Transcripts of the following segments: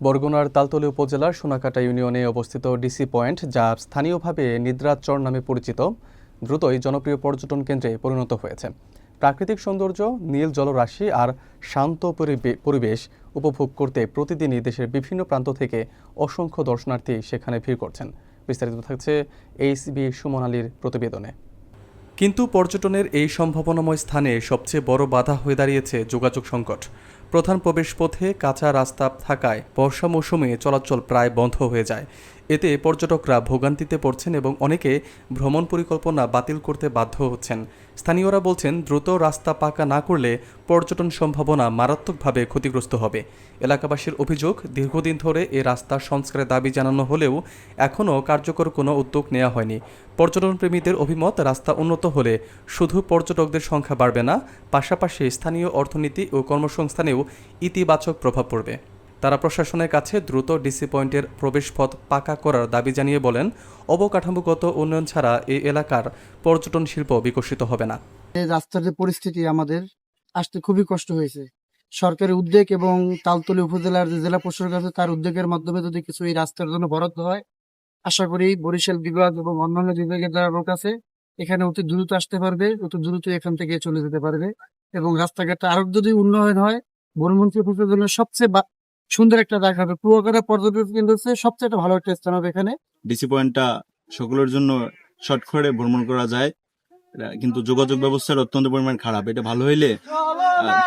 বরগুনার তালতলী উপজেলার সোনাকাটা ইউনিয়নে অবস্থিত ডিসি পয়েন্ট, যা স্থানীয়ভাবে নিদ্রাচর নামে পরিচিত, দ্রুতই জনপ্রিয় পর্যটন কেন্দ্রে পরিণত হয়েছে। প্রাকৃতিক সৌন্দর্য, নীল জলরাশি আর শান্ত পরিবেশ উপভোগ করতে প্রতিদিনই দেশের বিভিন্ন প্রান্ত থেকে অসংখ্য দর্শনার্থী সেখানে ভিড় করছেন। বিস্তারিত থাকছে এইচবি সুমন আলীর প্রতিবেদনে। কিন্তু পর্যটনের এই সম্ভাবনাময় স্থানে সবচেয়ে বড় বাধা হয়ে দাঁড়িয়েছে যোগাযোগ সংকট। প্রধান প্রবেশপথে কাঁচা রাস্তা থাকায় বর্ষা মৌসুমে চলাচল প্রায় বন্ধ হয়ে যায়। এতে পর্যটকরা ভোগান্তিতে পড়ছেন এবং অনেকে ভ্রমণ পরিকল্পনা বাতিল করতে বাধ্য হচ্ছেন। স্থানীয়রা বলছেন, দ্রুত রাস্তা পাকা না করলে পর্যটন সম্ভাবনা মারাত্মকভাবে ক্ষতিগ্রস্ত হবে। এলাকাবাসীর অভিযোগ, দীর্ঘদিন ধরে এ রাস্তার সংস্কারের দাবি জানানো হলেও এখনও কার্যকর কোনো উদ্যোগ নেওয়া হয়নি। পর্যটনপ্রেমীদের অভিমত, রাস্তা উন্নত হলে শুধু পর্যটকদের সংখ্যা বাড়বে না, পাশাপাশি স্থানীয় অর্থনীতি ও কর্মসংস্থানেও ইতিবাচক প্রভাব পড়বে। তারা প্রশাসনের কাছে দ্রুত ডিসি পয়েন্টের প্রবেশপথ পাকা করার দাবি জানিয়ে বলেন, অবকাঠামোগত উন্নয়ন ছাড়া এই এলাকার পর্যটন শিল্প বিকশিত হবে না। এই রাস্তার যে পরিস্থিতি, আমাদের আসতে খুবই কষ্ট হয়েছে। সরকারের উদ্যোগ এবং তালতলী উপজেলার যে জেলা প্রশাসক আছে তার উদ্যোগের মাধ্যমে যদি কিছু এই রাস্তার জন্য বরাদ্দ হয়, আশা করি বরিশাল বিভাগ এবং অন্যান্য বিভাগের যারা লোক আছে এখানে অতি দ্রুত আসতে পারবে, অতি দ্রুত এখান থেকে চলে যেতে পারবে। এবং রাস্তাঘাটটা আরো যদি উন্নয়ন হয়, বনমন্ত্রী উপজেলার সবচেয়ে সুন্দর একটা জায়গা হবে। কুয়াকাটা পর্যটন কেন্দ্র হচ্ছে সবচেয়ে একটা ভালো একটা স্থান হবে এখানে। ডিসি পয়েন্টটা সকলের জন্য শর্ট করে ভ্রমণ করা যায়, কিন্তু যোগাযোগ ব্যবস্থার অত্যন্ত পরিমাণ খারাপ। এটা ভালো হইলে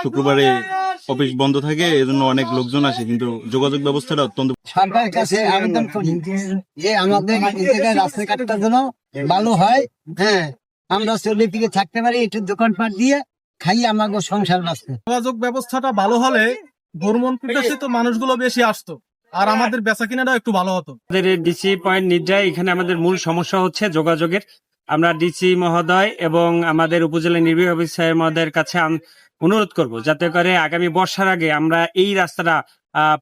শুক্রবারে অফিস বন্ধ থাকে, এজন্য অনেক লোকজন আসে, কিন্তু যোগাযোগ ব্যবস্থাটা অত্যন্ত। সরকারের কাছে আবেদন করি যে আমাদের রাস্তাঘাটটা যেন ভালো হয়। হ্যাঁ, আমরা চলে ফিরে থাকতে পারি, একটু দোকানপাট দিয়ে খাই আমাকে সংসার বাঁচতে। যোগাযোগ ব্যবস্থাটা ভালো হলে ভ্রমণ পিপাসিত মানুষগুলো বেশি আসতো আর আমাদের বেচা কিনাটা একটু ভালো হতো। আমাদের ডিসি পয়েন্ট নির্যায় এখানে আমাদের মূল সমস্যা হচ্ছে যোগাযোগের। আমরা ডিসি মহোদয় এবং আমাদের উপজেলা নির্বাহী অফিসার মহোদয়ের কাছে অনুরোধ করব, যাতে করে আগামী বর্ষার আগে আমরা এই রাস্তাটা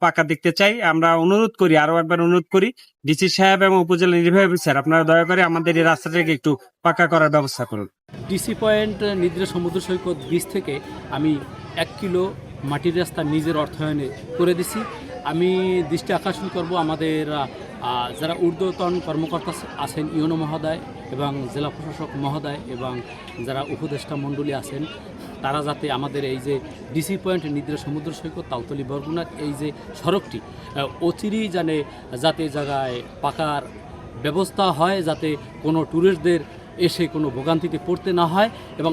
পাকা দেখতে চাই। আমরা অনুরোধ করি, আরো একবার অনুরোধ করি, ডিসি সাহেব এবং উপজেলা নির্বাহী অফিসার, আপনারা দয়া করে আমাদের এই রাস্তাটাকে একটু পাকা করার ব্যবস্থা করুন। ডিসি পয়েন্ট নিদ্রা সমুদ্র সৈকত বীজ থেকে আমি 1 কিলো মাটির রাস্তা নিজের অর্থায়নে করে দিছি। আমি দৃষ্টি আকর্ষণ করব আমাদের যারা ঊর্ধ্বতন কর্মকর্তা আছেন, ইউনো মহোদয় এবং জেলা প্রশাসক মহোদয় এবং যারা উপদেষ্টা মণ্ডলী আছেন, তারা যাতে আমাদের এই যে ডিসি পয়েন্ট নিদ্রা সমুদ্র সৈকত তালতলী বরগুনার এই যে সড়কটি অচিরেই যাতে জায়গায় পাকার ব্যবস্থা হয়, যাতে কোনো ট্যুরিস্টদের এসে কোনো ভোগান্তিতে পড়তে না হয়। এবং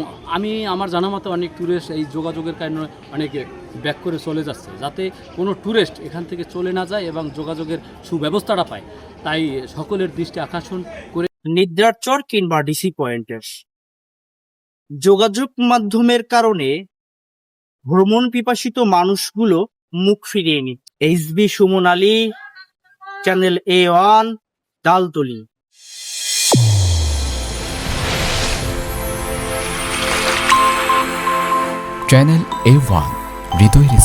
আমার জানা মতো অনেক ট্যুরিস্ট এই যোগাযোগের কারণে অনেকে ব্যাক করে চলে যাচ্ছে, যাতে কোনো ট্যুরিস্ট এখান থেকে চলে না যায় এবং যোগাযোগের সুব্যবস্থাটা পায়। তাই সকলের দৃষ্টি আকর্ষণ করে নিদ্রাচর কিংবা ডিসি পয়েন্টের যোগাযোগ মাধ্যমের কারণে ভ্রমণ পিপাসিত মানুষগুলো মুখ ফিরিয়ে নি। HB Suman Ali, channel A1, Taltali. Channel A1, হৃদয়ের